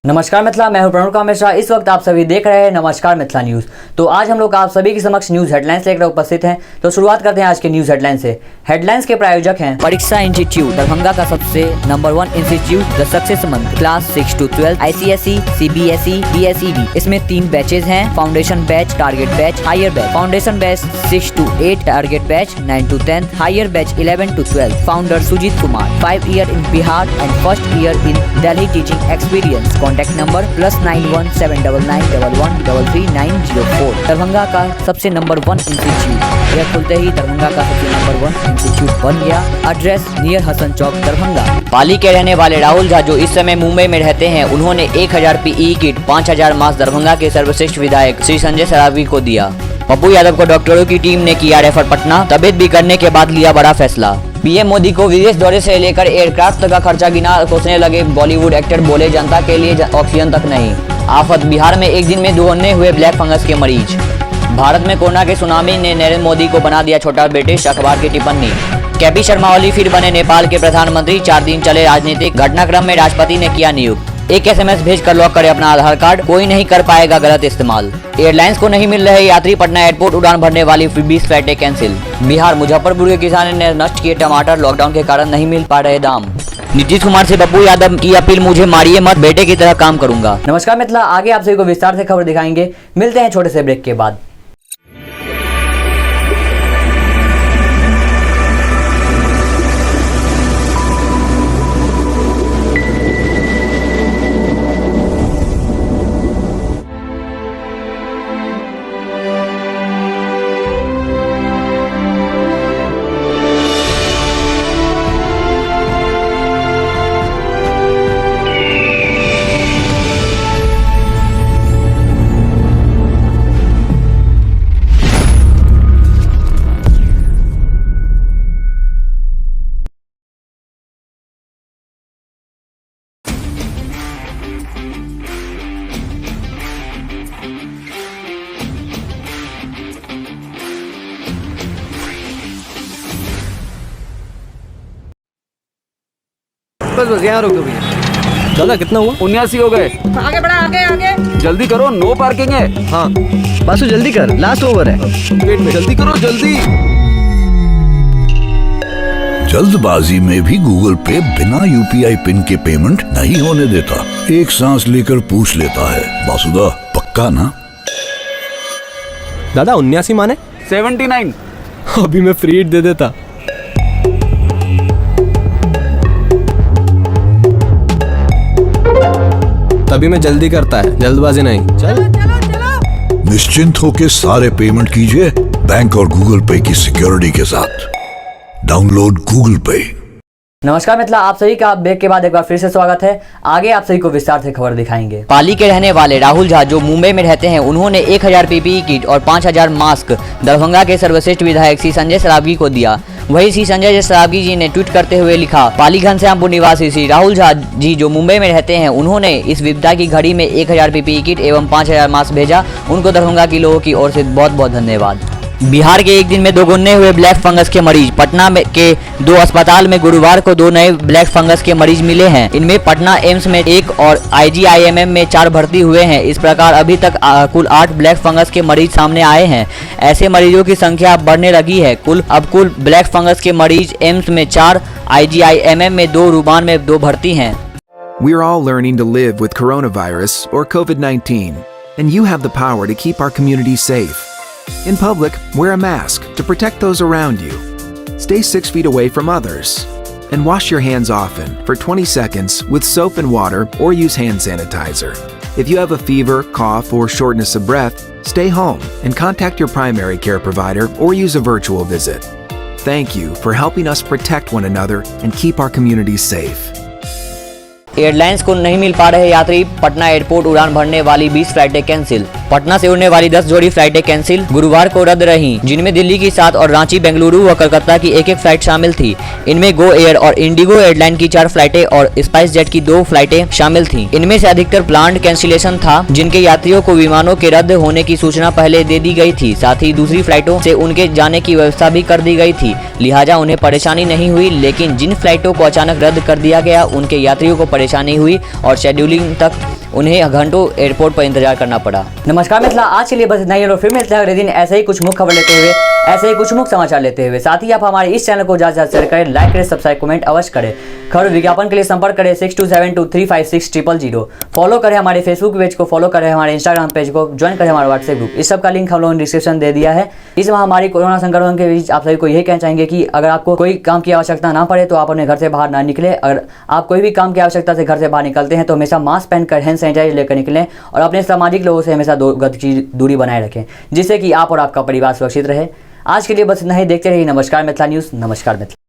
नमस्कार मिथिला, मैं हूं प्रणव मिश्रा। इस वक्त आप सभी देख रहे हैं नमस्कार मिथिला न्यूज़। तो आज हम लोग आप सभी के समक्ष न्यूज़ हेडलाइंस लेकर उपस्थित हैं। तो शुरुआत करते हैं आज के न्यूज़ हेडलाइन से। हेडलाइंस के प्रायोजक हैं परीक्षा इंस्टीट्यूट, दरभंगा का सबसे number 1 institute, the success month, class 6 to 12, ICSE, CBSE, DSEB। इसमें 3 बैचेज हैं, foundation batch, target batch, higher batch. Foundation batch 6 to 8, target batch 9 to 10, higher batch 11 to 12। Founder Sujeet Kumar, 5 year in Bihar and 1st year in Delhi teaching experience। Contact number +917911333904। Darbhanga का सबसे number 1 institute. यह खुलते ही दरभंगा का सबसे number 1 institute बन गया। Address near Hasan चौक, दरभंगा। पाली के रहने वाले राहुल झा, जो इस समय मुंबई में रहते हैं, उन्होंने 1000 PE किट, 5000 मास्क दरभंगा के सर्वश्रेष्ठ विधायक श्री संजय सरावगी को दिया। पप्पू यादव को डॉक्टरों की टीम ने किया रेफर पटना। तबियत बिगड़ने के बाद लिया बड़ा फैसला। पीएम मोदी को विदेश दौरे से लेकर एयरक्राफ्ट तक का खर्चा गिना कोसने लगे बॉलीवुड एक्टर। बोले जनता के लिए ऑक्सीजन तक नहीं। आफत, बिहार में एक दिन में दुगने हुए ब्लैक फंगस के मरीज। भारत में कोरोना के सुनामी ने नरेंद्र मोदी को बना दिया छोटा ब्रिटिश, अखबार की टिप्पणी। केपी शर्मा ओली फिर बने नेपाल के प्रधानमंत्री। 4 दिन चले राजनीतिक घटनाक्रम में राष्ट्रपति ने किया नियुक्त। एक SMS भेजकर लॉक करे अपना आधार कार्ड, कोई नहीं कर पाएगा गलत इस्तेमाल। एयरलाइंस को नहीं मिल रहे यात्री, पटना एयरपोर्ट उड़ान भरने वाली 20 फ्लाइटें कैंसिल। बिहार, मुजफ्फरपुर के किसान ने नष्ट किए टमाटर, लॉकडाउन के कारण नहीं मिल पा रहे दाम। नीतीश कुमार से पप्पू यादव की अपील, मुझे मारिए मत, बेटे की तरह काम करूंगा। नमस्कार मिथिला, आगे आप सभी को विस्तार से खबर दिखाएंगे। मिलते हैं छोटे से ब्रेक के बाद। बस यहाँ रोक दो भैया। दादा कितना हुआ? 79 हो गए। आगे बढ़ा, आगे जल्दी करो, नो पार्किंग है। हाँ बासु जल्दी कर, लास्ट ओवर है। वेट में जल्दी करो, जल्दी। जल्दबाजी में भी गूगल पे बिना UPI पिन के पेमेंट नहीं होने देता। एक सांस लेकर पूछ लेता है, बासुदा पक्का ना? दादा 79 माने 79। अभी मैं फ्री हिट दे देता। तभी मैं जल्दी करता है, जल्दबाजी नहीं। चल निश्चिंत होके सारे पेमेंट कीजिए बैंक और गूगल पे की सिक्योरिटी के साथ। डाउनलोड गूगल पे। नमस्कार मिथिला, आप सभी का ब्रेक के बाद एक बार फिर से स्वागत है। आगे आप सभी को विस्तार से खबर दिखाएंगे। पाली के रहने वाले राहुल झा, जो मुंबई में रहते हैं, उन्होंने 1000 PPE किट और 5000 मास्क दरभंगा के सर्वश्रेष्ठ विधायक श्री संजय सरावगी को दिया। वही श्री संजय सरावगी जी ने ट्वीट करते हुए लिखा, पाली घनश्यामपुर निवासी श्री राहुल झा जी, जो मुंबई में रहते हैं, उन्होंने इस विपदा की घड़ी में 1000 PPE किट एवं 5000 मास्क भेजा। उनको दरभंगा के लोगों की ओर से बहुत बहुत धन्यवाद। बिहार के एक दिन में दोगुने हुए ब्लैक फंगस के मरीज। पटना के 2 अस्पताल में गुरुवार को 2 नए ब्लैक फंगस के मरीज मिले हैं। इनमें पटना एम्स में 1 और IGIMM में 4 भर्ती हुए हैं। इस प्रकार अभी तक कुल 8 ब्लैक फंगस के मरीज सामने आए हैं। ऐसे मरीजों की संख्या अब बढ़ने लगी है। अब कुल ब्लैक फंगस के मरीज एम्स में 4, IGIMM में 2, रुबान में 2 भर्ती हैं। We are all learning to live with coronavirus or COVID-19, and you have the power to keep our community safe. In public, wear a mask to protect those around you. Stay 6 feet away from others. And wash your hands often for 20 seconds with soap and water or use hand sanitizer. If you have a fever, cough, or shortness of breath, stay home and contact your primary care provider or use a virtual visit. Thank you for helping us protect one another and keep our communities safe. Airlines को नहीं मिल पा रहे यात्री, Patna airport उड़ान भरने वाली 20 फ्लाइटें cancel. Patna से उड़ने वाली 10 जोड़ी फ्लाइटें कैंसिल गुरुवार को रद्द रहीं, जिनमें दिल्ली की 7 और रांची, बेंगलुरु व कलकत्ता की 1-1 फ्लाइट शामिल थी। इनमें गो एयर और इंडिगो एयरलाइन की 4 फ्लाइटें और स्पाइस जेट की 2 फ्लाइटें शामिल थीं। इनमें से अधिकतर प्लान्ड कैंसिलेशन था, जिनके यात्रियों को विमानों के रद्द होने की सूचना पहले दे दी गई थी। साथ ही दूसरी फ्लाइटों से उनके जाने की व्यवस्था भी कर दी गई थी, लिहाजा उन्हें परेशानी नहीं हुई। लेकिन जिन फ्लाइटों को अचानक रद्द कर दिया गया, उनके यात्रियों को परेशानी हुई और शेड्यूलिंग तक उन्हें घंटों एयरपोर्ट पर इंतजार करना पड़ा। नमस्कार मिथिला, आज के लिए बस इतना ही और फिर मिलते हैं अगले दिन ऐसे ही कुछ मुख्य खबर लेते हुए, ऐसे ही कुछ मुख्य समाचार लेते हुए। साथ ही आप हमारे इस चैनल को ज़्यादा से ज़्यादा शेयर करें, लाइक करें, सब्सक्राइब कमेंट अवश्य करें। खबर विज्ञापन के लिए संपर्क करें 6272356000। फॉलो करें हमारे फेसबुक पेज को, फॉलो करें हमारे इंस्टाग्राम पेज को, ज्वाइन करें हमारा व्हाट्सएप ग्रुप। इस सब का लिंक हम लोगों ने डिस्क्रिप्शन दे दिया है। इस महामारी कोरोना संक्रमण के बीच आप सभी को यही कहना चाहेंगे कि अगर आपको कोई काम की आवश्यकता ना पड़े तो आप अपने घर से बाहर ना निकले। अगर आप कोई भी काम की आवश्यकता से घर से बाहर निकलते हैं तो हमेशा मास्क पहनकर, हैंड सैनिटाइजर लेकर निकलें और अपने सामाजिक लोगों से हमेशा 2 गज की दूरी बनाए रखें, जिससे कि आप और आपका परिवार सुरक्षित रहे। आज के लिए बस इतना ही। देखते रहिए नमस्कार मिथिला न्यूज़। नमस्कार मिथिला।